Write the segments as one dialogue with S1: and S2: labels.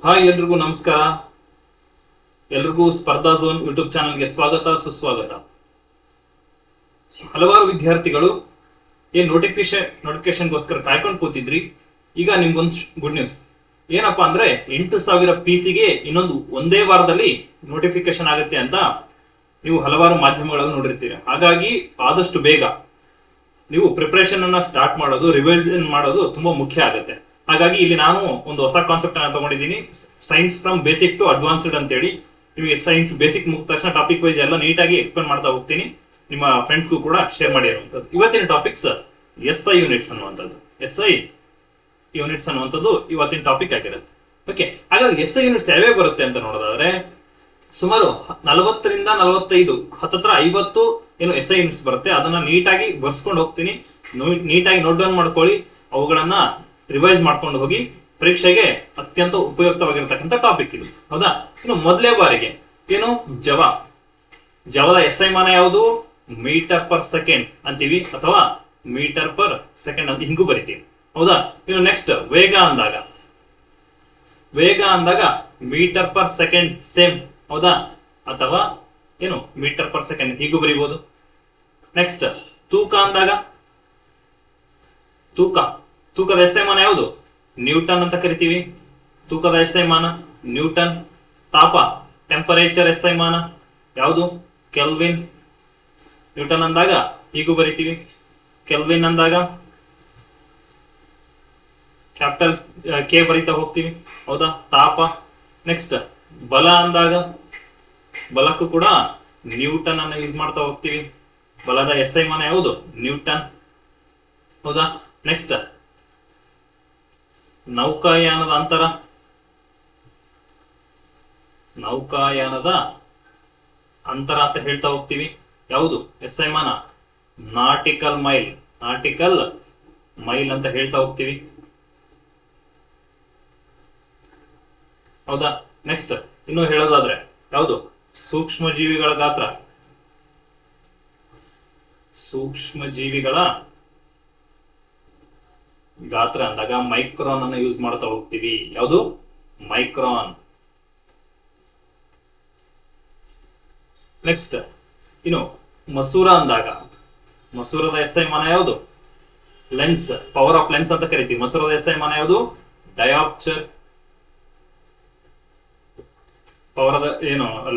S1: Hi ಎಲ್ರಿಗೂ ನಮಸ್ಕಾರ. ಎಲ್ರಿಗೂ ಸ್ಪರ್ಧಾ ಝೋನ್ ಯೂಟ್ಯೂಬ್ ಚಾನಲ್ಗೆ ಸ್ವಾಗತ ಸುಸ್ವಾಗತ. ಹಲವಾರು ವಿದ್ಯಾರ್ಥಿಗಳು ಏನ್ ನೋಟಿಫಿಕೇಶನ್ಗೋಸ್ಕರ ಕಾಯ್ಕೊಂಡು ಕೂತಿದ್ರಿ. ಈಗ ನಿಮ್ಗೊಂದು ಗುಡ್ ನ್ಯೂಸ್ ಏನಪ್ಪಾ ಅಂದ್ರೆ 8,000 PC-ಗೆ ಇನ್ನೊಂದು ಒಂದೇ ವಾರದಲ್ಲಿ ನೋಟಿಫಿಕೇಶನ್ ಆಗುತ್ತೆ ಅಂತ ನೀವು ಹಲವಾರು ಮಾಧ್ಯಮಗಳನ್ನು ನೋಡಿರ್ತೀರಿ. ಹಾಗಾಗಿ ಆದಷ್ಟು ಬೇಗ ನೀವು ಪ್ರಿಪರೇಷನ್ ಅನ್ನ ಸ್ಟಾರ್ಟ್ ಮಾಡೋದು, ರಿವಿಷನ್ ಮಾಡೋದು ತುಂಬಾ ಮುಖ್ಯ ಆಗುತ್ತೆ. ಹಾಗಾಗಿ ಇಲ್ಲಿ ನಾನು ಒಂದು ಹೊಸ ಕಾನ್ಸೆಪ್ಟ್ ಅನ್ನ ತಗೊಂಡಿದ್ದೀನಿ, science from basic to advanced ಅಂತೇಳಿ. ನಿಮಗೆ ಸೈನ್ಸ್ ಬೇಸಿಕ್ ಮುಗಿದ ತಕ್ಷಣ ಟಾಪಿಕ್ ವೈಸ್ ಎಲ್ಲ ನೀಟಾಗಿ ಎಕ್ಸ್ಪ್ಲೇನ್ ಮಾಡ್ತಾ ಹೋಗ್ತೀನಿ. ನಿಮ್ಮ ಫ್ರೆಂಡ್ಸ್ಗೂ ಕೂಡ ಶೇರ್ ಮಾಡಿ ಅನ್ನುವಂಥದ್ದು. ಇವತ್ತಿನ ಟಾಪಿಕ್ಸ್ SI ಯೂನಿಟ್ಸ್ ಅನ್ನುವಂಥದ್ದು. SI ಯೂನಿಟ್ಸ್ ಅನ್ನುವಂಥದ್ದು ಇವತ್ತಿನ ಟಾಪಿಕ್ ಆಗಿರುತ್ತೆ. ಓಕೆ, ಹಾಗಾದ್ರೆ SI ಯೂನಿಟ್ಸ್ ಯಾವ್ಯಾವ ಬರುತ್ತೆ ಅಂತ ನೋಡೋದಾದ್ರೆ ಸುಮಾರು 40ರಿಂದ 45 ಹತ್ತತ್ರ 50 ಏನು SI ಯೂನಿಟ್ಸ್ ಬರುತ್ತೆ. ಅದನ್ನ ನೀಟಾಗಿ ಬರ್ಸ್ಕೊಂಡು ಹೋಗ್ತೀನಿ, ನೀಟಾಗಿ ನೋಟ್ ಡೌನ್ ಮಾಡ್ಕೊಳ್ಳಿ, ಅವುಗಳನ್ನ ರಿವೈಸ್ ಮಾಡ್ಕೊಂಡು ಹೋಗಿ. ಪರೀಕ್ಷೆಗೆ ಅತ್ಯಂತ ಉಪಯುಕ್ತವಾಗಿರತಕ್ಕಂಥ ಟಾಪಿಕ್ ಇದು, ಹೌದಾ? ಇನ್ನು ಮೊದಲೇ ಬಾರಿಗೆ ಏನು ಜವದ SI ಮಾನ ಯಾವುದು? ಮೀಟರ್ ಪರ್ ಸೆಕೆಂಡ್ ಅಂತೀವಿ, ಅಥವಾ ಮೀಟರ್ ಪರ್ ಸೆಕೆಂಡ್ ಅಂತ ಹಿಂಗೂ ಬರಿತೀವಿ, ಹೌದಾ? ಇನ್ನು ನೆಕ್ಸ್ಟ್ ವೇಗ ಅಂದಾಗ ಮೀಟರ್ ಪರ್ ಸೆಕೆಂಡ್ ಸೇಮ್, ಹೌದಾ? ಅಥವಾ ಏನು ಮೀಟರ್ ಪರ್ ಸೆಕೆಂಡ್ ಹೀಗೂ ಬರೀಬಹುದು. ನೆಕ್ಸ್ಟ್ ತೂಕ ಅಂದಾಗ ತೂಕದ SI ಮಾನ ಯಾವುದು? ನ್ಯೂಟನ್ ಅಂತ ಕರಿತೀವಿ. ತೂಕದ SI ಮಾನ ನ್ಯೂಟನ್. ತಾಪ ಟೆಂಪರೇಚರ್ SI ಮಾನ ಯಾವುದು? ಕೆಲ್ವಿನ್. ನ್ಯೂಟನ್ ಅಂದಾಗ ಹೀಗೂ ಬರಿತೀವಿ, ಕೆಲ್ವಿನ್ ಅಂದಾಗ ಕ್ಯಾಪಿಟಲ್ ಕೆ ಬರಿತಾ ಹೋಗ್ತೀವಿ, ಹೌದಾ? ತಾಪ. ನೆಕ್ಸ್ಟ್ ಬಲ ಅಂದಾಗ ಬಲಕ್ಕೂ ಕೂಡ ನ್ಯೂಟನ್ ಅನ್ನು ಯೂಸ್ ಮಾಡ್ತಾ ಹೋಗ್ತೀವಿ. ಬಲದ SI ಮಾನ ಯಾವುದು? ನ್ಯೂಟನ್, ಹೌದಾ? ನೆಕ್ಸ್ಟ್ ನೌಕಾಯಾನದ ಅಂತರ ಅಂತ ಹೇಳ್ತಾ ಹೋಗ್ತೀವಿ. ಯಾವುದು SI ಮಾನ? ನಾಟಿಕಲ್ ಮೈಲ್ ಅಂತ ಹೇಳ್ತಾ ಹೋಗ್ತೀವಿ, ಹೌದಾ? ನೆಕ್ಸ್ಟ್ ಇನ್ನು ಹೇಳೋದಾದ್ರೆ ಯಾವುದು? ಸೂಕ್ಷ್ಮ ಜೀವಿಗಳ ಗಾತ್ರ ಅಂದಾಗ ಮೈಕ್ರಾನ್ ಅನ್ನು ಯೂಸ್ ಮಾಡ್ತಾ ಹೋಗ್ತೀವಿ. ಯಾವುದು? ಮೈಕ್ರಾನ್. ನೆಕ್ಸ್ಟ್ ಇನ್ನು ಮಸೂರ ಅಂದಾಗ ಮಸೂರದ SI ಮಾನ ಯಾವುದು? ಲೆನ್ಸ್, ಪವರ್ ಆಫ್ ಲೆನ್ಸ್ ಅಂತ ಕರಿತೀವಿ. ಮಸೂರದ SI ಮಾನ ಯಾವುದು? ಡಯಾಪ್ಚರ್.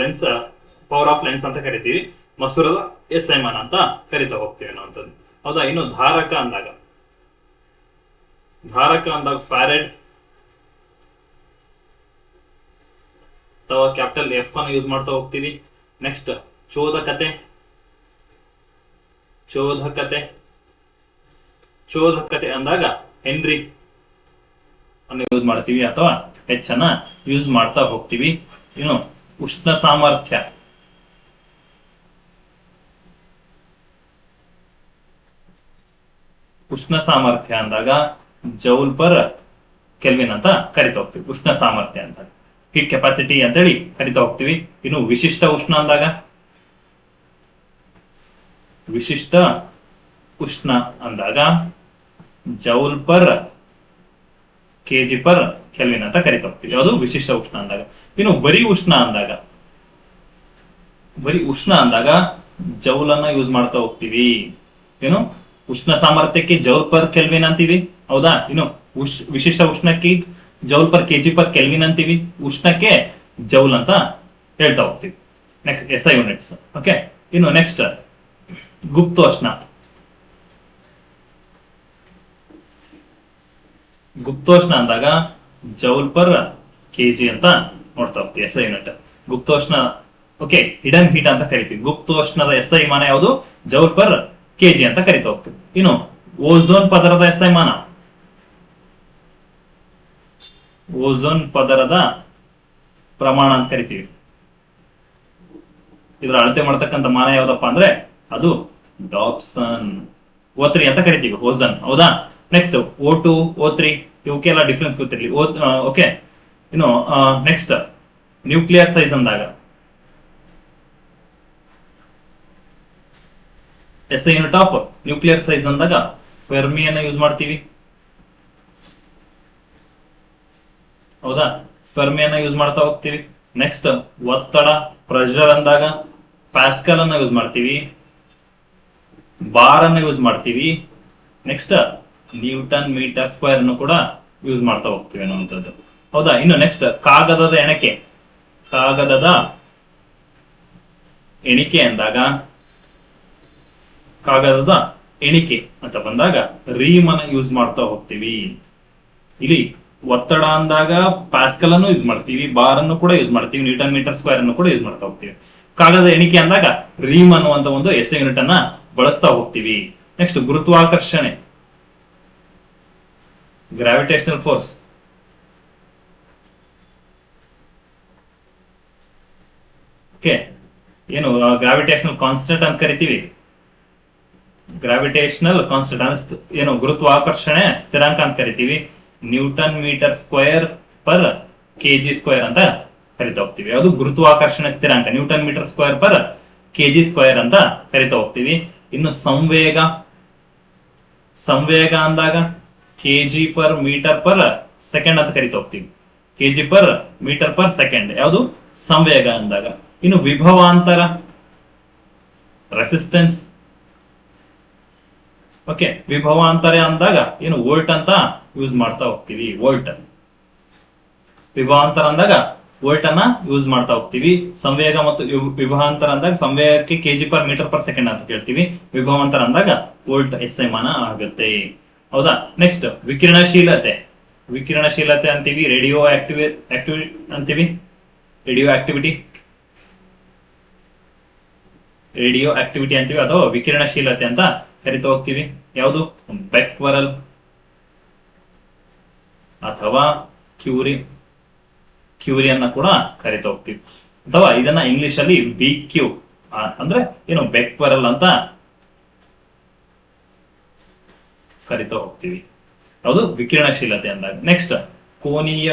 S1: ಲೆನ್ಸ್ ಪವರ್ ಆಫ್ ಲೆನ್ಸ್ ಅಂತ ಕರಿತೀವಿ, ಮಸೂರದ SI ಮಾನ ಅಂತ ಕರಿತಾ ಹೋಗ್ತೀವಿ ಅನ್ನುವಂಥದ್ದು, ಹೌದಾ? ಇನ್ನು ಧಾರಕ ಅಂದಾಗ ಫ್ಯಾರೆಡ್ ಅಥವಾ ಕ್ಯಾಪಿಟಲ್ F ಅನ್ನು ಯೂಸ್ ಮಾಡ್ತಾ ಹೋಗ್ತೀವಿ. ನೆಕ್ಸ್ಟ್ ಚೋದಕತೆ ಅಂದಾಗ ಹೆನ್ರಿ ಅನ್ನು ಯೂಸ್ ಮಾಡ್ತೀವಿ, ಅಥವಾ H ಅನ್ನ ಯೂಸ್ ಮಾಡ್ತಾ ಹೋಗ್ತೀವಿ. ಇನ್ನು ಉಷ್ಣ ಸಾಮರ್ಥ್ಯ ಅಂದಾಗ ಜೌಲ್ ಪರ್ ಕೆಲ್ವಿನ್ ಅಂತ ಕರಿತಾ ಹೋಗ್ತೀವಿ. ಉಷ್ಣ ಸಾಮರ್ಥ್ಯ ಅಂತ ಹೀಟ್ ಕೆಪಾಸಿಟಿ ಅಂತ ಹೇಳಿ ಕರಿತಾ ಹೋಗ್ತೀವಿ. ಇನ್ನು ವಿಶಿಷ್ಟ ಉಷ್ಣ ಅಂದಾಗ joule per kg per kelvin ಅಂತ ಕರಿತಾ ಹೋಗ್ತೀವಿ. ಯಾವುದು? ವಿಶಿಷ್ಟ ಉಷ್ಣ ಅಂದಾಗ. ಇನ್ನು ಬರೀ ಉಷ್ಣ ಅಂದಾಗ ಜೌಲ್ ಅನ್ನ ಯೂಸ್ ಮಾಡ್ತಾ ಹೋಗ್ತೀವಿ. ಏನು? ಉಷ್ಣ ಸಾಮರ್ಥ್ಯಕ್ಕೆ ಜೌಲ್ ಪರ್ ಕೆಲ್ವಿನ್ ಅಂತೀವಿ, ಹೌದಾ? ಇನ್ನು ವಿಶಿಷ್ಟ ಉಷ್ಣಕ್ಕೆ joule per kg per kelvin ಅಂತೀವಿ. ಉಷ್ಣಕ್ಕೆ ಜೌಲ್ ಅಂತ ಹೇಳ್ತಾ ಹೋಗ್ತೀವಿ. Next SI units. ಓಕೆ, ಇನ್ನು ನೆಕ್ಸ್ಟ್ ಗುಪ್ತೋಷ್ಣ ಅಂದಾಗ ಜೌಲ್ ಪರ್ ಕೆಜಿ ಅಂತ ನೋಡ್ತಾ ಹೋಗ್ತೀವಿ. SI ಯೂನಿಟ್ ಗುಪ್ತೋಷ್ಣ. ಓಕೆ, ಹಿಡನ್ ಹೀಟ್ ಅಂತ ಕರಿತೀವಿ. ಗುಪ್ತೋಷ್ಣದ SI ಮಾನ ಯಾವುದು? ಜೌಲ್ ಪರ್ ಕೆಜಿ ಅಂತ ಕರಿತಾ ಹೋಗ್ತೀವಿ. ಇನ್ನು ಓಝೋನ್ ಪದರದ SI ಮಾನ ಓಝೋನ್ ಪದರದ ಪ್ರಮಾಣ ಅಂತ ಕರಿತೀವಿ. ಇದರ ಅಳತೆ ಮಾಡತಕ್ಕಂಥ ಮಾನ ಯಾವ್ದಪ್ಪ ಅಂದ್ರೆ ಅದು ಡಾಪ್ಸನ್. O3 ಅಂತ ಕರಿತೀವಿ, ಓಝೋನ್, ಹೌದಾ? ನೆಕ್ಸ್ಟ್ O2 O3 ಇವಕ್ಕೆಲ್ಲ ಡಿಫ್ರೆನ್ಸ್ ಗೊತ್ತಿರಲಿ. ಓಕೆ, ಇನ್ನು ನೆಕ್ಸ್ಟ್ ನ್ಯೂಕ್ಲಿಯರ್ ಸೈಜ್ ಅಂದಾಗ SI unit of nuclear size ಅಂದಾಗ ಫೆರ್ಮಿಯನ್ನ ಯೂಸ್ ಮಾಡ್ತೀವಿ, ಹೌದಾ? ಫೆರ್ಮಿಯನ್ನ ಯೂಸ್ ಮಾಡ್ತಾ ಹೋಗ್ತೀವಿ. ನೆಕ್ಸ್ಟ್ ಒತ್ತಡ ಪ್ರೆಷರ್ ಅಂದಾಗ ಪ್ಯಾಸ್ಕಲ್ ಅನ್ನ ಯೂಸ್ ಮಾಡ್ತೀವಿ, ಬಾರ್ ಅನ್ನ ಯೂಸ್ ಮಾಡ್ತೀವಿ. ನೆಕ್ಸ್ಟ್ ನ್ಯೂಟನ್ ಮೀಟರ್ ಸ್ಕ್ವೇರ್ ಅನ್ನು ಕೂಡ ಯೂಸ್ ಮಾಡ್ತಾ ಹೋಗ್ತೀವಿ ಅನ್ನುವಂಥದ್ದು. ಹೌದಾ? ಇನ್ನು ನೆಕ್ಸ್ಟ್ ಕಾಗದದ ಎಣಿಕೆ ಅಂದಾಗ ಕಾಗದದ ಎಣಿಕೆ ಅಂತ ಬಂದಾಗ ರೀಮ್ ಅನ್ನ ಯೂಸ್ ಮಾಡ್ತಾ ಹೋಗ್ತೀವಿ. ಇಲ್ಲಿ ಒತ್ತಡ ಅಂದಾಗ ಪ್ಯಾಸ್ಕಲ್ ಅನ್ನು ಯೂಸ್ ಮಾಡ್ತೀವಿ, ಬಾರ್ ಅನ್ನು ಕೂಡ ಯೂಸ್ ಮಾಡ್ತೀವಿ, ನ್ಯೂಟನ್ ಮೀಟರ್ ಸ್ಕ್ವೇರ್ ಅನ್ನು ಕೂಡ ಯೂಸ್ ಮಾಡ್ತಾ ಹೋಗ್ತೀವಿ. ಕಾಗದ ಎಣಿಕೆ ಅಂದಾಗ ರೀಮ್ ಅನ್ನುವಂತ ಒಂದು SI ಯೂನಿಟ್ ಅನ್ನ ಬಳಸ್ತಾ ಹೋಗ್ತೀವಿ. ನೆಕ್ಸ್ಟ್ ಗುರುತ್ವಾಕರ್ಷಣೆ, ಗ್ರಾವಿಟೇಷನಲ್ ಫೋರ್ಸ್, ಓಕೆ, ಏನು ಗ್ರಾವಿಟೇಷನಲ್ ಕಾನ್ಸ್ಟೆಂಟ್ ಅಂತ ಕರಿತೀವಿ. ಗ್ರಾವಿಟೇಷನಲ್ ಕಾನ್ಸ್ಟೆಂಟ್ ಏನು ಗುರುತ್ವಾಕರ್ಷಣೆ ಸ್ಥಿರಾಂಕ ಅಂತ ಕರಿತೀವಿ. Newton metre square per KG square ಅಂತ ಕರಿತಾ ಹೋಗ್ತೀವಿ. ಯಾವುದು? ಗುರುತ್ವಾಕರ್ಷಣೆ ಸ್ಥಿರಾಂಕ newton metre square per KG square ಅಂತ ಕರಿತಾ ಹೋಗ್ತೀವಿ. ಇನ್ನು ಸಂವೇಗ ಅಂದಾಗ KG per metre per second ಅಂತ ಕರಿತಾ ಹೋಗ್ತೀವಿ. KG per metre per second ಯಾವುದು? ಸಂವೇಗ ಅಂದಾಗ. ಇನ್ನು ವಿಭವಾಂತರ, ರೆಸಿಸ್ಟೆನ್ಸ್, ಓಕೆ, ವಿಭವಾಂತರ ಅಂದಾಗ ಏನು? ವೋಲ್ಟ್ ಅಂತ ಯೂಸ್ ಮಾಡ್ತಾ ಹೋಗ್ತೀವಿ. ವೋಲ್ಟ್ ವಿಭವಾಂತರ ಅಂದಾಗ ವೋಲ್ಟ್ ಅನ್ನ ಯೂಸ್ ಮಾಡ್ತಾ ಹೋಗ್ತೀವಿ. ಸಂವೇಗ ಮತ್ತು ವಿಭವಾಂತರ ಅಂದಾಗ ಸಂವೇಗಕ್ಕೆ kg per metre per second ಅಂತ ಕೇಳ್ತೀವಿ. ವಿಭವಾಂತರ ಅಂದಾಗ ವೋಲ್ಟ್ SI ಮಾನ ಆಗುತ್ತೆ. ಹೌದಾ? ನೆಕ್ಸ್ಟ್ ವಿಕಿರಣಶೀಲತೆ ಅಂತೀವಿ, ರೇಡಿಯೋ ಆಕ್ಟಿವಿಟಿ ಅಂತೀವಿ, ಅಥವಾ ವಿಕಿರಣಶೀಲತೆ ಅಂತ ಕರಿತಾ ಹೋಗ್ತೀವಿ. ಯಾವುದು? ಬೆಕ್ವರಲ್ ಅಥವಾ ಕ್ಯೂರಿಯನ್ನ ಕೂಡ ಕರಿತಾ ಹೋಗ್ತೀವಿ. ಅಥವಾ ಇದನ್ನ ಇಂಗ್ಲಿಷ್ ಅಲ್ಲಿ BQ ಅಂದ್ರೆ ಏನು? ಬೆಕ್ವರಲ್ ಅಂತ ಕರಿತಾ ಹೋಗ್ತೀವಿ. ಯಾವುದು? ವಿಕಿರಣಶೀಲತೆ ಅಂದಾಗ. ನೆಕ್ಸ್ಟ್ ಕೋನೀಯ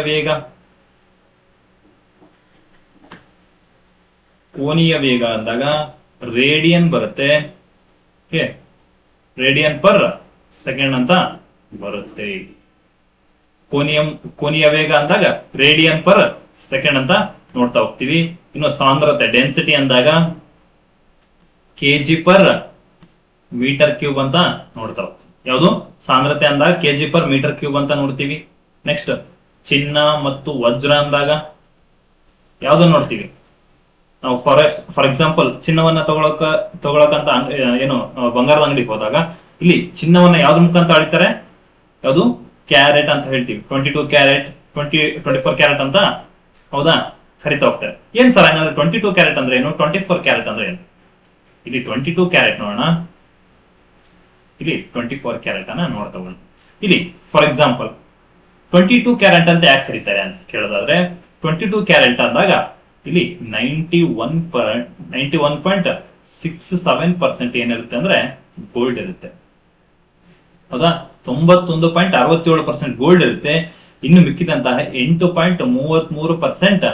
S1: ವೇಗ ಅಂದಾಗ ರೇಡಿಯನ್ ಬರುತ್ತೆ. ರೇಡಿಯನ್ ಪರ್ ಸೆಕೆಂಡ್ ಅಂತ ಬರುತ್ತೆ. ಕೋನೀಯ ವೇಗ ಅಂದಾಗ ರೇಡಿಯನ್ ಪರ್ ಸೆಕೆಂಡ್ ಅಂತ ನೋಡ್ತಾ ಹೋಗ್ತೀವಿ. ಇನ್ನು ಸಾಂದ್ರತೆ ಡೆನ್ಸಿಟಿ ಅಂದಾಗ ಕೆಜಿ ಪರ್ ಮೀಟರ್ ಕ್ಯೂಬ್ ಅಂತ ನೋಡ್ತಾ ಹೋಗ್ತೀವಿ. ಯಾವುದು? ಸಾಂದ್ರತೆ ಅಂದಾಗ ಕೆಜಿ ಪರ್ ಮೀಟರ್ ಕ್ಯೂಬ್ ಅಂತ ನೋಡ್ತೀವಿ. ನೆಕ್ಸ್ಟ್ ಚಿನ್ನ ಮತ್ತು ವಜ್ರ ಅಂದಾಗ ಯಾವ್ದನ್ನ ನೋಡ್ತೀವಿ ನಾವು? ಫಾರ್ ಎಕ್ಸಾಂಪಲ್ ಚಿನ್ನವನ್ನ ತಗೊಳಕಂತ ಏನು ಬಂಗಾರದ ಅಂಗಡಿಗೆ ಹೋದಾಗ ಇಲ್ಲಿ ಚಿನ್ನವನ್ನ ಯಾವ್ದ್ರ ಮುಖಾಂತರ ಅಳಿತಾರೆ? ಯಾವುದು? ಕ್ಯಾರೆಟ್ ಅಂತ ಹೇಳ್ತೀವಿ. 22 ಕ್ಯಾರೆಟ್, 24 ಕ್ಯಾರೆಟ್ ಅಂತ, ಹೌದಾ, ಕರಿತಾ ಹೋಗ್ತಾರೆ. ಏನ್ ಸರ್ ಹಂಗಂದ್ರೆ 22 ಕ್ಯಾರೆಟ್ ಅಂದ್ರೆ ಏನು, 24 ಕ್ಯಾರೆಟ್ ಅಂದ್ರೆ ಏನು? ಇಲ್ಲಿ 22 ಕ್ಯಾರೆಟ್ ನೋಡೋಣ, ಇಲ್ಲಿ 24 ಕ್ಯಾರೆಟ್ ಅನ್ನ ನೋಡ್ತಾ ಹೋಗೋಣ. ಇಲ್ಲಿ ಫಾರ್ ಎಕ್ಸಾಂಪಲ್ 22 ಕ್ಯಾರೆಟ್ ಅಂತ ಯಾಕೆ ಕರೀತಾರೆ ಅಂತ ಕೇಳೋದಾದ್ರೆ, 22 ಕ್ಯಾರೆಟ್ ಅಂದಾಗ ಇಲ್ಲಿ 91.67% ಏನಿರುತ್ತೆ ಅಂದ್ರೆ ಗೋಲ್ಡ್ ಇರುತ್ತೆ. ಹೌದಾ, 91.67% ಗೋಲ್ಡ್ ಇರುತ್ತೆ. ಇನ್ನು ಮಿಕ್ಕಿದಂತಹ 8.33%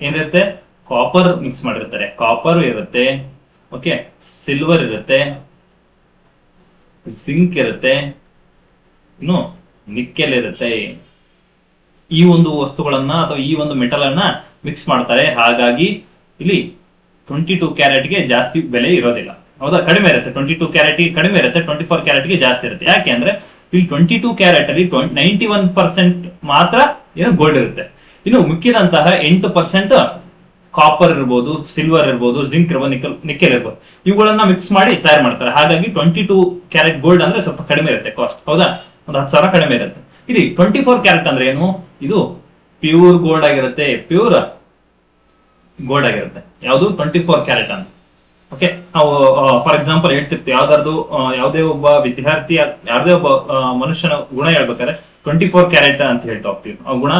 S1: ಏನಿರುತ್ತೆ, ಕಾಪರ್ ಮಿಕ್ಸ್ ಮಾಡಿರ್ತಾರೆ. ಕಾಪರ್ ಇರುತ್ತೆ, ಓಕೆ, ಸಿಲ್ವರ್ ಇರುತ್ತೆ, ಜಿಂಕ್ ಇರುತ್ತೆ, ಇನ್ನು ನಿಕ್ಕೆಲ್ ಇರುತ್ತೆ. ಈ ಒಂದು ವಸ್ತುಗಳನ್ನ ಅಥವಾ ಈ ಒಂದು ಮೆಟಲ್ ಅನ್ನ ಮಿಕ್ಸ್ ಮಾಡ್ತಾರೆ. ಹಾಗಾಗಿ ಇಲ್ಲಿ 22 ಕ್ಯಾರೆಟ್ಗೆ ಜಾಸ್ತಿ ಬೆಲೆ ಇರೋದಿಲ್ಲ. ಹೌದಾ, ಕಡಿಮೆ ಇರುತ್ತೆ. 22 ಕ್ಯಾರೆಟ್ ಕಡಿಮೆ ಇರುತ್ತೆ, 24 ಕ್ಯಾರೆಟ್ಗೆ ಜಾಸ್ತಿ ಇರುತ್ತೆ. ಯಾಕೆ ಅಂದ್ರೆ ಇಲ್ಲಿ 22 ಕ್ಯಾರೆಟ್ ಅಲ್ಲಿ 91% ಮಾತ್ರ ಏನು ಗೋಲ್ಡ್ ಇರುತ್ತೆ. ಇನ್ನು ಮಿಕ್ಕಿದಂತಹ 8% ಕಾಪರ್ ಇರ್ಬೋದು, ಸಿಲ್ವರ್ ಇರ್ಬೋದು, ಜಿಂಕ್ ಇರ್ಬೋದು, ನಿಕ್ಕೆಲ್ ಇರ್ಬೋದು, ಇವುಗಳನ್ನ ಮಿಕ್ಸ್ ಮಾಡಿ ತಯಾರು ಮಾಡ್ತಾರೆ. ಹಾಗಾಗಿ 22 ಕ್ಯಾರೆಟ್ ಗೋಲ್ಡ್ ಅಂದ್ರೆ ಸ್ವಲ್ಪ ಕಡಿಮೆ ಇರುತ್ತೆ ಕಾಸ್ಟ್. ಹೌದಾ, ಒಂದು 10,000 ಕಡಿಮೆ ಇರುತ್ತೆ. ಇಲ್ಲಿ 24 ಕ್ಯಾರೆಟ್ ಅಂದ್ರೆ ಏನು, ಇದು ಪ್ಯೂರ್ ಗೋಲ್ಡ್ ಆಗಿರುತ್ತೆ. ಪ್ಯೂರ್ ಗೋಲ್ಡ್ ಆಗಿರುತ್ತೆ. ಯಾವುದು 24 ಕ್ಯಾರೆಟ್ ಅಂತ. ಓಕೆ, ನಾವು ಫಾರ್ ಎಕ್ಸಾಂಪಲ್ ಹೇಳ್ತಿರ್ತೀವಿ, ಯಾವುದೇ ಒಬ್ಬ ವಿದ್ಯಾರ್ಥಿ, ಯಾವುದೇ ಒಬ್ಬ ಮನುಷ್ಯನ ಗುಣ ಹೇಳ್ಬೇಕಾದ್ರೆ 24 ಕ್ಯಾರೆಟ್ ಅಂತ ಹೇಳ್ತಾ ಹೋಗ್ತೀವಿ. ಆ ಗುಣ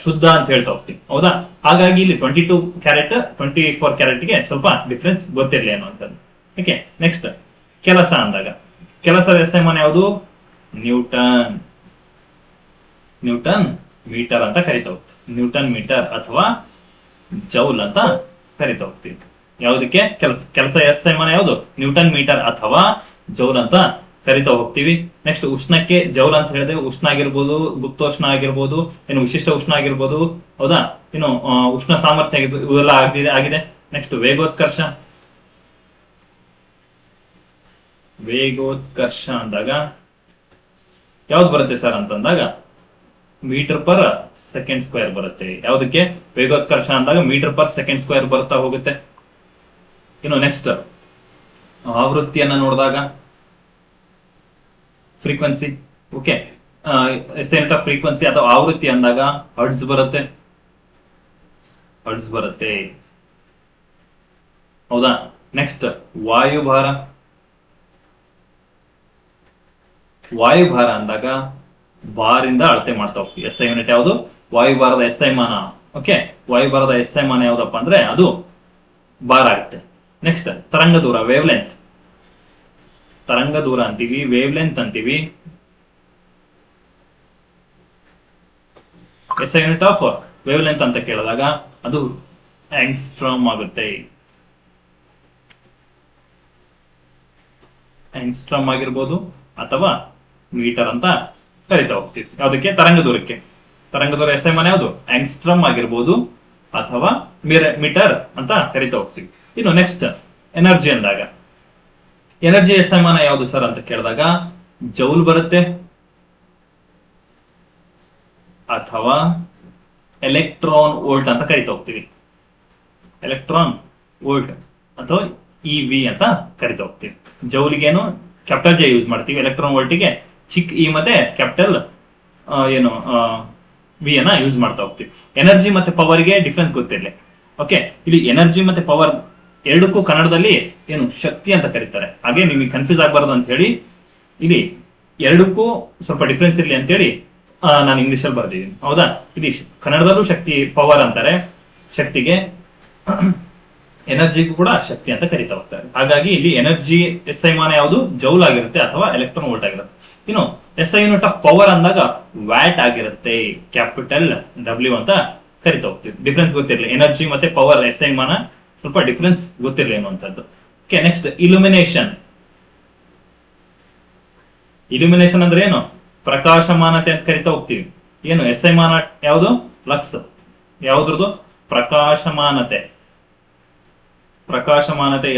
S1: ಶುದ್ಧ ಅಂತ ಹೇಳ್ತಾ ಹೋಗ್ತೀವಿ. ಹೌದಾ, ಹಾಗಾಗಿ ಇಲ್ಲಿ 22 ಕ್ಯಾರೆಟ್ 24 ಕ್ಯಾರೆಟ್ಗೆ ಸ್ವಲ್ಪ ಡಿಫ್ರೆನ್ಸ್ ಗೊತ್ತಿರಲಿ ಅನ್ನುವಂಥದ್ದು. ಓಕೆ, ನೆಕ್ಸ್ಟ್ ಕೆಲಸ ಅಂದಾಗ ಕೆಲಸದ ಎಸ್ಐಮಾನ ಯಾವುದು, ನ್ಯೂಟನ್ ಮೀಟರ್ ಅಂತ ಕರಿತಾ ಹೋಗ್ತೀವಿ. ನ್ಯೂಟನ್ ಮೀಟರ್ ಅಥವಾ ಜೌಲ್ ಅಂತ ಕರಿತಾ ಹೋಗ್ತೀವಿ. ಯಾವುದಕ್ಕೆ ಕೆಲಸ ಎಸ್ಐಮಾನ ಯಾವುದು, ನ್ಯೂಟನ್ ಮೀಟರ್ ಅಥವಾ ಜೌಲ್ ಅಂತ ಕರಿತಾ ಹೋಗ್ತೀವಿ. ನೆಕ್ಸ್ಟ್ ಉಷ್ಣಕ್ಕೆ ಜೌಲ್ ಅಂತ ಹೇಳಿದ್ರೆ ಉಷ್ಣ ಆಗಿರ್ಬೋದು, ಗುಪ್ತೋಷ್ಣ ಆಗಿರ್ಬೋದು, ಇನ್ನು ವಿಶಿಷ್ಟ ಉಷ್ಣ ಆಗಿರ್ಬೋದು, ಹೌದಾ, ಇನ್ನು ಉಷ್ಣ ಸಾಮರ್ಥ್ಯ ಆಗಿರ್ಬೋದು, ಇವೆಲ್ಲ ಆಗಿದೆ. ನೆಕ್ಸ್ಟ್ ವೇಗೋತ್ಕರ್ಷ. ವೇಗೋತ್ಕರ್ಷ ಅಂದಾಗ ಯಾವ್ದು ಬರುತ್ತೆ ಸರ್ ಅಂತಂದಾಗ ಮೀಟರ್ ಪರ್ ಸೆಕೆಂಡ್ ಸ್ಕ್ವೇರ್ ಬರುತ್ತೆ. ಯಾವ್ದಕ್ಕೆ? ವೇಗೋತ್ಕರ್ಷ ಅಂದಾಗ ಮೀಟರ್ ಪರ್ ಸೆಕೆಂಡ್ ಸ್ಕ್ವೇರ್ ಬರ್ತಾ ಹೋಗುತ್ತೆ. ಇನ್ನು ನೆಕ್ಸ್ಟ್ ಆವೃತ್ತಿಯನ್ನ ನೋಡಿದಾಗ ಫ್ರೀಕ್ವೆನ್ಸಿ. ಓಕೆ, ಎಸೆಂಟ್ ಆಫ್ ಫ್ರೀಕ್ವೆನ್ಸಿ ಅಥವಾ ಆವೃತ್ತಿ ಅಂದಾಗ ಹರ್ಟ್ಸ್ ಬರುತ್ತೆ. ಹೌದಾ. ನೆಕ್ಸ್ಟ್ ವಾಯುಭಾರ ಅಂದಾಗ ಬಾರಿಂದ ಅಳತೆ ಮಾಡ್ತಾ ಹೋಗ್ತೀವಿ. ಎಸ್ ಐ ಯೂನಿಟ್ ಯಾವುದು? ವಾಯುಭಾರದ ಎಸ್ ಐ ಮಾನ. ಓಕೆ, ವಾಯುಭಾರದ ಎಸ್ ಐ ಮಾನ ಯಾವ್ದಪ್ಪ ಅಂದ್ರೆ ಅದು ಬಾರ್ ಆಗುತ್ತೆ. ನೆಕ್ಸ್ಟ್ ತರಂಗ ದೂರ, ವೇವ್ ಲೆಂತ್. ತರಂಗ ದೂರ ಅಂತೀವಿ, ವೇವ್ ಲೆಂತ್ ಅಂತೀವಿ. S I unit of wave length ಅಂತ ಕೇಳಿದಾಗ ಅದು ಆಂಗ್ಸ್ಟ್ರಾಮ್ ಆಗುತ್ತೆ. ಆಂಗ್ಸ್ಟ್ರಾಮ್ ಆಗಿರ್ಬೋದು ಅಥವಾ ಮೀಟರ್ ಅಂತ ಕರಿತಾ ಹೋಗ್ತೀವಿ. ಯಾವುದಕ್ಕೆ? ತರಂಗ ದೂರಕ್ಕೆ. ತರಂಗ ದೂರ ಎಸ್ ಐ ಮಾನ ಯಾವುದು? ಆಂಗ್ಸ್ಟ್ರಾಮ್ ಆಗಿರ್ಬೋದು ಅಥವಾ ಮೀಟರ್ ಅಂತ ಕರಿತಾ ಹೋಗ್ತೀವಿ. ಇನ್ನು ನೆಕ್ಸ್ಟ್ ಎನರ್ಜಿ ಅಂದಾಗ ಎನರ್ಜಿ ಎಸ್ ಐ ಮಾನ ಯಾವುದು ಸರ್ ಅಂತ ಕೇಳಿದಾಗ ಜೌಲ್ ಬರುತ್ತೆ ಅಥವಾ ಎಲೆಕ್ಟ್ರಾನ್ ವೋಲ್ಟ್ ಅಂತ ಕರಿತಾ ಹೋಗ್ತೀವಿ. ಎಲೆಕ್ಟ್ರಾನ್ ವೋಲ್ಟ್ ಅಥವಾ ಇ ಅಂತ ಕರಿತಾ ಹೋಗ್ತೀವಿ. ಜೌಲಿಗೇನು ಕ್ಯಾಪಿಟಲ್ ಜೆ ಯೂಸ್ ಮಾಡ್ತೀವಿ, ಎಲೆಕ್ಟ್ರಾನ್ ವೋಲ್ಟಿಗೆ ಚಿಕ್ಕ ಇ ಮತ್ತೆ ಕ್ಯಾಪಿಟಲ್ ಏನು ವಿ ಅನ್ನ ಯೂಸ್ ಮಾಡ್ತಾ ಹೋಗ್ತೀವಿ. ಎನರ್ಜಿ ಮತ್ತೆ ಪವರ್ಗೆ ಡಿಫ್ರೆನ್ಸ್ ಗೊತ್ತಿರಲಿ. ಓಕೆ, ಇಲ್ಲಿ ಎನರ್ಜಿ ಮತ್ತೆ ಪವರ್ ಎರಡಕ್ಕೂ ಕನ್ನಡದಲ್ಲಿ ಏನು ಶಕ್ತಿ ಅಂತ ಕರೀತಾರೆ. ಹಾಗೆ ನಿಮಗೆ ಕನ್ಫ್ಯೂಸ್ ಆಗಬಾರ್ದು ಅಂತ ಹೇಳಿ ಇಲ್ಲಿ ಎರಡಕ್ಕೂ ಸ್ವಲ್ಪ ಡಿಫ್ರೆನ್ಸ್ ಇರಲಿ ಅಂತ ಹೇಳಿ ನಾನು ಇಂಗ್ಲಿಷ್ ಅಲ್ಲಿ ಬರ್ದಿದ್ದೀನಿ. ಹೌದಾ. ಇಲ್ಲಿ ಕನ್ನಡದಲ್ಲೂ ಶಕ್ತಿ ಪವರ್ ಅಂತಾರೆ ಶಕ್ತಿಗೆ, ಎನರ್ಜಿಗೂ ಕೂಡ ಶಕ್ತಿ ಅಂತ ಕರಿತಾ ಹೋಗ್ತಾರೆ. ಹಾಗಾಗಿ ಇಲ್ಲಿ ಎನರ್ಜಿ ಎಸ್ ಐ ಮಾನ ಯಾವುದು? ಜೌಲ್ ಆಗಿರುತ್ತೆ ಅಥವಾ ಎಲೆಕ್ಟ್ರಾನ್ ವೋಲ್ಟ್ ಆಗಿರುತ್ತೆ. ಇನ್ನು S I unit of power ಅಂದಾಗ ವ್ಯಾಟ್ ಆಗಿರುತ್ತೆ, ಕ್ಯಾಪಿಟಲ್ ಡಬ್ಲ್ಯೂ ಅಂತ ಕರಿತಾ ಹೋಗ್ತೀವಿ. ಡಿಫ್ರೆನ್ಸ್ ಗೊತ್ತಿರಲಿ, ಎನರ್ಜಿ ಮತ್ತೆ ಪವರ್ ಎಸ್ ಐ ಮಾನ ಸ್ವಲ್ಪ ಡಿಫ್ರೆನ್ಸ್ ಗೊತ್ತಿರಲಿ ಅನ್ನುವಂಥದ್ದು. Okay, next illumination. ಇಲ್ಯುಮಿನೇಷನ್ ಅಂದ್ರೆ ಏನು? ಪ್ರಕಾಶಮಾನತೆ ಅಂತ ಕರಿತಾ ಹೋಗ್ತೀವಿ. ಏನು ಎಸ್ ಐ ಮಾನ ಯಾವುದು? ಲಕ್ಸ್. ಯಾವ್ದ್ರದ್ದು? ಪ್ರಕಾಶಮಾನತೆ.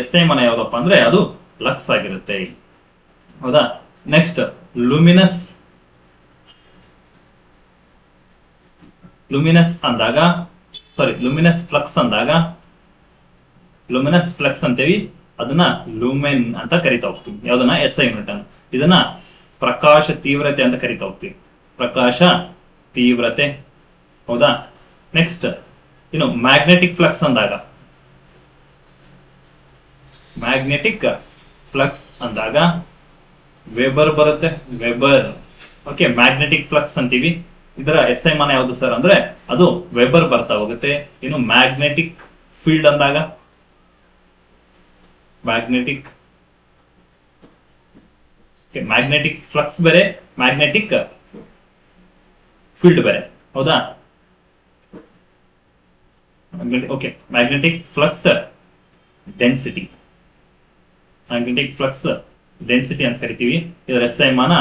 S1: ಎಸ್ ಐ ಮಾನ ಯಾವ್ದಪ್ಪ ಅಂದ್ರೆ ಅದು ಲಕ್ಸ್ ಆಗಿರುತ್ತೆ. ಹೌದಾ. Next luminous. ಅಂದಾಗ ಲುಮಿನಸ್ ಫ್ಲಕ್ಸ್ ಅಂತೀವಿ. ಅದನ್ನ ಲೂಮೆನ್ ಅಂತ ಕರಿತಾ ಹೋಗ್ತೀವಿ. ಯಾವ್ದನ್ನ? ಎಸ್ ಐ ಯೂನಿಟ್ ಅನ್ನು. ಇದನ್ನ ಪ್ರಕಾಶ ತೀವ್ರತೆ ಅಂತ ಕರಿತಾ ಹೋಗ್ತೀವಿ. ಪ್ರಕಾಶ ತೀವ್ರತೆ. ಹೌದಾ. ನೆಕ್ಸ್ಟ್ ಇನ್ನು ಮ್ಯಾಗ್ನೆಟಿಕ್ ಫ್ಲಕ್ಸ್ ಅಂದಾಗ ವೆಬರ್ ಬರುತ್ತೆ. ಓಕೆ, ಮ್ಯಾಗ್ನೆಟಿಕ್ ಫ್ಲಕ್ಸ್ ಅಂತೀವಿ. ಇದರ ಎಸ್ ಐ ಮಾನ ಯಾವುದು ಸರ್ ಅಂದ್ರೆ ಅದು ವೆಬರ್ ಬರ್ತಾ ಹೋಗುತ್ತೆ. ಇನ್ನು ಮ್ಯಾಗ್ನೆಟಿಕ್ ಫೀಲ್ಡ್ ಅಂದಾಗ ಮ್ಯಾಗ್ನೆಟಿಕ್ ಫ್ಲಕ್ಸ್ ಬೇರೆ, ಮ್ಯಾಗ್ನೆಟಿಕ್ ಫೀಲ್ಡ್ ಬೇರೆ. ಹೌದಾ. ಓಕೆ, ಮ್ಯಾಗ್ನೆಟಿಕ್ ಫ್ಲಕ್ಸ್ ಡೆನ್ಸಿಟಿ ಅಂತ ಕರಿತೀವಿ. ಇದರ ಎಸ್ ಐ ಮಾನ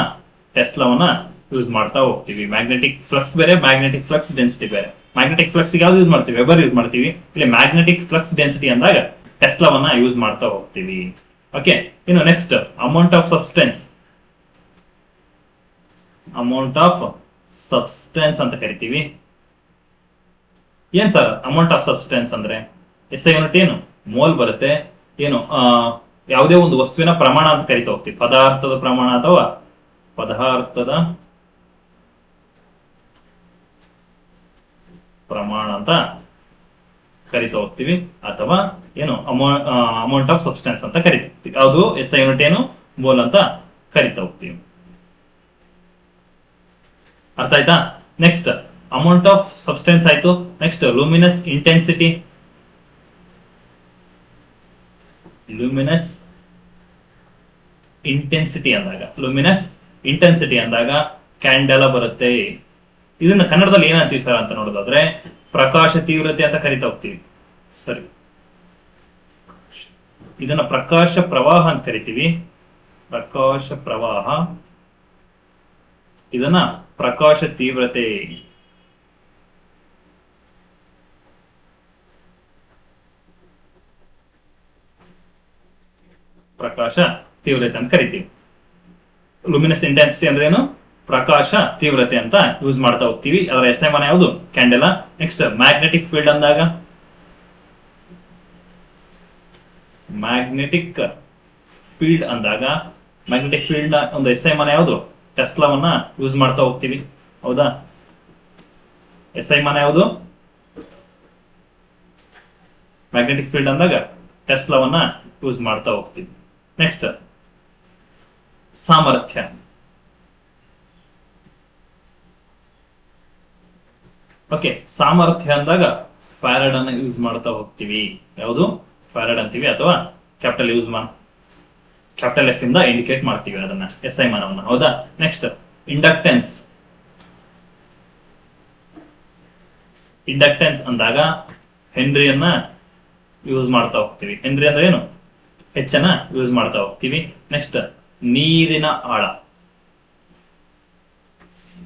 S1: ಟೆಸ್ಲಾವನ್ನ ಯೂಸ್ ಮಾಡ್ತಾ ಹೋಗ್ತೀವಿ. ಮ್ಯಾಗ್ನೆಟಿಕ್ ಫ್ಲಕ್ಸ್ ಬೇರೆ, ಮ್ಯಾಗ್ನೆಟಿಕ್ ಫ್ಲಕ್ಸ್ ಡೆನ್ಸಿಟಿ ಬೇರೆ. ಮ್ಯಾಗ್ನೆಟಿಕ್ ಫ್ಲಕ್ಸ್ ಯಾವ್ದು ಯೂಸ್ ಮಾಡ್ತೀವಿ? ವೆಬರ್ ಯೂಸ್ ಮಾಡ್ತೀವಿ. ಇಲ್ಲಿ ಮ್ಯಾಗ್ನೆಟಿಕ್ ಫ್ಲಕ್ಸ್ ಡೆನ್ಸಿಟಿ ಅಂದಾಗ ಟೆಸ್ಲಾವನ್ನ ಯೂಸ್ ಮಾಡ್ತಾ ಹೋಗ್ತೀವಿ. ಓಕೆ, ಇನ್ನು ನೆಕ್ಸ್ಟ್ ಅಮೌಂಟ್ ಆಫ್ ಸಬ್ಸ್ಟೆನ್ಸ್ ಅಂತ ಕರಿತೀವಿ. ಏನ್ ಸರ್ ಅಮೌಂಟ್ ಆಫ್ ಸಬ್ಸ್ಟೆನ್ಸ್ ಅಂದ್ರೆ? ಎಸ್ ಐ ಯೂನಿಟ್ ಏನು? ಮೋಲ್ ಬರುತ್ತೆ. ಏನು ಯಾವುದೇ ಒಂದು ವಸ್ತುವಿನ ಪ್ರಮಾಣ ಅಂತ ಕರಿತಾ ಹೋಗ್ತೀವಿ. ಪದಾರ್ಥದ ಪ್ರಮಾಣ ಅಥವಾ ಪದಾರ್ಥದ ಪ್ರಮಾಣ ಅಂತ ಕರಿತಾ ಹೋಗ್ತೀವಿ. ಅಥವಾ ಏನು ಅಮೌಂಟ್ ಆಫ್ ಸಬ್ಸ್ಟೆನ್ಸ್ ಅಂತ ಕರಿತಾ ಹೋಗ್ತೀವಿ. ಯಾವುದು? ಎಸ್ ಐ ಯೂನಿಟ್ ಏನು? ಮೋಲ್ ಅಂತ ಕರಿತಾ ಹೋಗ್ತೀವಿ. ಅರ್ಥ ಆಯ್ತಾ? ನೆಕ್ಸ್ಟ್ ಅಮೌಂಟ್ ಆಫ್ ಸಬ್ಸ್ಟೆನ್ಸ್ ಆಯ್ತು. Next luminous intensity. Luminous intensity ಅಂದಾಗ ಕ್ಯಾಂಡೆಲಾ ಬರುತ್ತೆ. ಇದನ್ನ ಕನ್ನಡದಲ್ಲಿ ಏನಂತೀವಿ ಸರ್ ಅಂತ ನೋಡೋದಾದ್ರೆ ಪ್ರಕಾಶ ತೀವ್ರತೆ ಅಂತ ಕರಿತಾ ಹೋಗ್ತೀವಿ. ಸರಿ, ಇದನ್ನ ಪ್ರಕಾಶ ಪ್ರವಾಹ ಅಂತ ಕರಿತೀವಿ. ಪ್ರಕಾಶ ಪ್ರವಾಹ, ಇದನ್ನ ಪ್ರಕಾಶ ತೀವ್ರತೆ, ಪ್ರಕಾಶ ತೀವ್ರತೆ ಅಂತ ಕರಿತೀವಿ. ಲುಮಿನಸ್ ಇಂಟೆನ್ಸಿಟಿ ಅಂದ್ರೆ ಏನು? ಪ್ರಕಾಶ ತೀವ್ರತೆ ಅಂತ ಯೂಸ್ ಮಾಡ್ತಾ ಹೋಗ್ತೀವಿ. ಅದರ ಎಸ್ಐ ಮಾನ ಯಾವುದು? ಕ್ಯಾಂಡೆಲಾ. ನೆಕ್ಸ್ಟ್ ಮ್ಯಾಗ್ನೆಟಿಕ್ ಫೀಲ್ಡ್ ಅಂದಾಗ, ಮ್ಯಾಗ್ನೆಟಿಕ್ ಫೀಲ್ಡ್ ಅಂದಾಗ ಮ್ಯಾಗ್ನೆಟಿಕ್ ಫೀಲ್ಡ್ ಒಂದು ಎಸ್ಐ ಮಾನ ಯಾವುದು? ಟೆಸ್ಲಾವನ್ನ ಯೂಸ್ ಮಾಡ್ತಾ ಹೋಗ್ತೀವಿ. ಹೌದಾ? ಎಸ್ಐ ಮಾನ ಯಾವುದು? ಮ್ಯಾಗ್ನೆಟಿಕ್ ಫೀಲ್ಡ್ ಅಂದಾಗ ಟೆಸ್ಲಾವನ್ನ ಯೂಸ್ ಮಾಡ್ತಾ ಹೋಗ್ತೀವಿ. ನೆಕ್ಸ್ಟ್ ಸಾಮರ್ಥ್ಯ. ಓಕೆ, ಸಾಮರ್ಥ್ಯ ಅಂದಾಗ ಫ್ಯಾರಡ್ ಅನ್ನ ಯೂಸ್ ಮಾಡ್ತಾ ಹೋಗ್ತೀವಿ. ಯಾವುದು? ಫ್ಯಾರಡ್ ಅಂತೀವಿ, ಅಥವಾ ಕ್ಯಾಪಿಟಲ್ ಯೂಸ್ ಕ್ಯಾಪಿಟಲ್ ಎಫ್ ಇಂದ ಇಂಡಿಕೇಟ್ ಮಾಡ್ತೀವಿ ಅದನ್ನ, ಎಸ್ ಐ ಮಾನವನ್ನ. ಹೌದಾ? Next inductance. ಇಂಡಕ್ಟೆನ್ಸ್ ಅಂದಾಗ ಹೆನ್ರಿಯನ್ನ ಯೂಸ್ ಮಾಡ್ತಾ ಹೋಗ್ತೀವಿ. ಹೆನ್ರಿ ಅಂದ್ರೆ ಏನು? ಹೆಚ್ಚನ್ನ ಯೂಸ್ ಮಾಡ್ತಾ ಹೋಗ್ತೀವಿ. ನೆಕ್ಸ್ಟ್ ನೀರಿನ ಆಳ.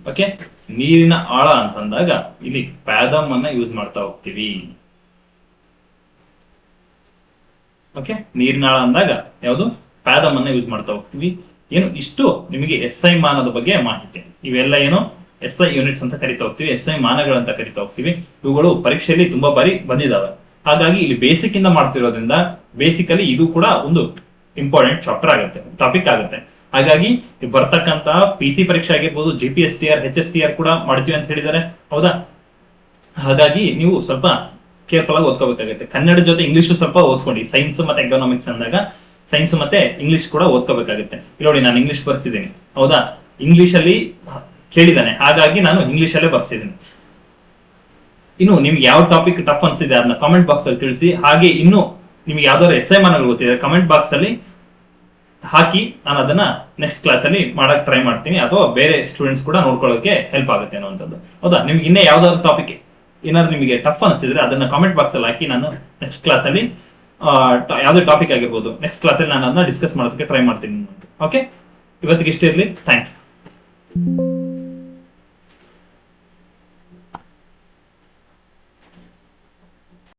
S1: ಓಕೆ, ನೀರಿನ ಆಳ ಅಂತಂದಾಗ ಇಲ್ಲಿ ಪ್ಯಾದಮ್ ಅನ್ನ ಯೂಸ್ ಮಾಡ್ತಾ ಹೋಗ್ತೀವಿ. ಓಕೆ, ನೀರಿನ ಆಳ ಅಂದಾಗ ಯಾವುದು? ಪ್ಯಾದಮ್ ಅನ್ನ ಯೂಸ್ ಮಾಡ್ತಾ ಹೋಗ್ತೀವಿ. ಏನು? ಇಷ್ಟು ನಿಮಗೆ ಎಸ್ ಐ ಮಾನದ ಬಗ್ಗೆ ಮಾಹಿತಿ. ಇವೆಲ್ಲ ಏನು? ಎಸ್ ಐ ಯೂನಿಟ್ಸ್ ಅಂತ ಕರಿತಾ ಹೋಗ್ತೀವಿ, ಎಸ್ ಐ ಮಾನಗಳಂತ ಕರಿತಾ ಹೋಗ್ತೀವಿ. ಇವುಗಳು ಪರೀಕ್ಷೆಯಲ್ಲಿ ತುಂಬಾ ಬಾರಿ ಬಂದಿದ್ದಾವೆ. ಹಾಗಾಗಿ ಇಲ್ಲಿ ಬೇಸಿಕ್ ಇಂದ ಮಾಡ್ತಿರೋದ್ರಿಂದ ಬೇಸಿಕಲಿ ಇದು ಕೂಡ ಒಂದು ಇಂಪಾರ್ಟೆಂಟ್ ಚಾಪ್ಟರ್ ಆಗುತ್ತೆ, ಟಾಪಿಕ್ ಆಗುತ್ತೆ. ಹಾಗಾಗಿ ಬರ್ತಕ್ಕಂತ ಪಿ ಸಿ ಪರೀಕ್ಷೆ ಆಗಿರ್ಬೋದು, GPSTR, HSTR ಕೂಡ ಮಾಡ್ತೀವಿ ಅಂತ ಹೇಳಿದ್ದಾರೆ. ಹೌದಾ? ಹಾಗಾಗಿ ನೀವು ಸ್ವಲ್ಪ ಕೇರ್ಫುಲ್ ಆಗಿ ಓದ್ಕೋಬೇಕಾಗುತ್ತೆ. ಕನ್ನಡ ಜೊತೆ ಇಂಗ್ಲಿಷ್ ಸ್ವಲ್ಪ ಓದ್ಕೊಂಡು, ಸೈನ್ಸ್ ಮತ್ತೆ ಎಕನಾಮಿಕ್ಸ್ ಅಂದಾಗ ಸೈನ್ಸ್ ಮತ್ತೆ ಇಂಗ್ಲಿಷ್ ಕೂಡ ಓದ್ಕೋಬೇಕಾಗುತ್ತೆ. ಇಲ್ಲಿ ನೋಡಿ, ನಾನು ಇಂಗ್ಲಿಷ್ ಬರ್ಸಿದ್ದೀನಿ. ಹೌದಾ? ಇಂಗ್ಲಿಷ್ ಅಲ್ಲಿ ಕೇಳಿದಾನೆ, ಹಾಗಾಗಿ ನಾನು ಇಂಗ್ಲಿಷ್ ಅಲ್ಲೇ ಬರ್ಸಿದ್ದೀನಿ. ಇನ್ನು ನಿಮ್ಗೆ ಯಾವ ಟಾಪಿಕ್ ಟಫ್ ಅನ್ಸಿದೆ ಅದನ್ನ ಕಾಮೆಂಟ್ ಬಾಕ್ಸ್ ಅಲ್ಲಿ ತಿಳಿಸಿ. ಹಾಗೆ ಇನ್ನು ನಿಮ್ಗೆ ಯಾವ್ದಾದ್ರು ಎಸ್ ಐ ಮಾನಗಳು ಗೊತ್ತಿದೆ ಕಮೆಂಟ್ ಬಾಕ್ಸ್ ಅಲ್ಲಿ ಹಾಕಿ, ನಾನು ಅದನ್ನ ನೆಕ್ಸ್ಟ್ ಕ್ಲಾಸ್ ಅಲ್ಲಿ ಮಾಡಕ್ ಟ್ರೈ ಮಾಡ್ತೀನಿ, ಅಥವಾ ಬೇರೆ ಸ್ಟೂಡೆಂಟ್ಸ್ ಕೂಡ ನೋಡ್ಕೊಳ್ಳೋಕೆ ಹೆಲ್ಪ್ ಆಗುತ್ತೆ ಅನ್ನುವಂಥದ್ದು. ಹೌದಾ? ನಿಮ್ಗೆ ಇನ್ನೇ ಯಾವ್ದಾದ್ರು ಟಾಪಿಕ್ ಏನಾದ್ರು ನಿಮಗೆ ಟಫ್ ಅನಿಸ್ತಿದ್ರೆ ಅದನ್ನ ಕಾಮೆಂಟ್ ಬಾಕ್ಸ್ ಅಲ್ಲಿ ಹಾಕಿ, ನಾನು ನೆಕ್ಸ್ಟ್ ಕ್ಲಾಸ್ ಅಲ್ಲಿ ಯಾವ್ದೇ ಟಾಪಿಕ್ ಆಗಿರ್ಬೋದು, ನೆಕ್ಸ್ಟ್ ಕ್ಲಾಸ್ ಅಲ್ಲಿ ನಾನು ಅದನ್ನ ಡಿಸ್ಕಸ್ ಮಾಡೋದಕ್ಕೆ ಟ್ರೈ ಮಾಡ್ತೀನಿ. ಓಕೆ, ಇವತ್ತಿಗೆ ಇಷ್ಟೇ ಇರಲಿ. Thank you.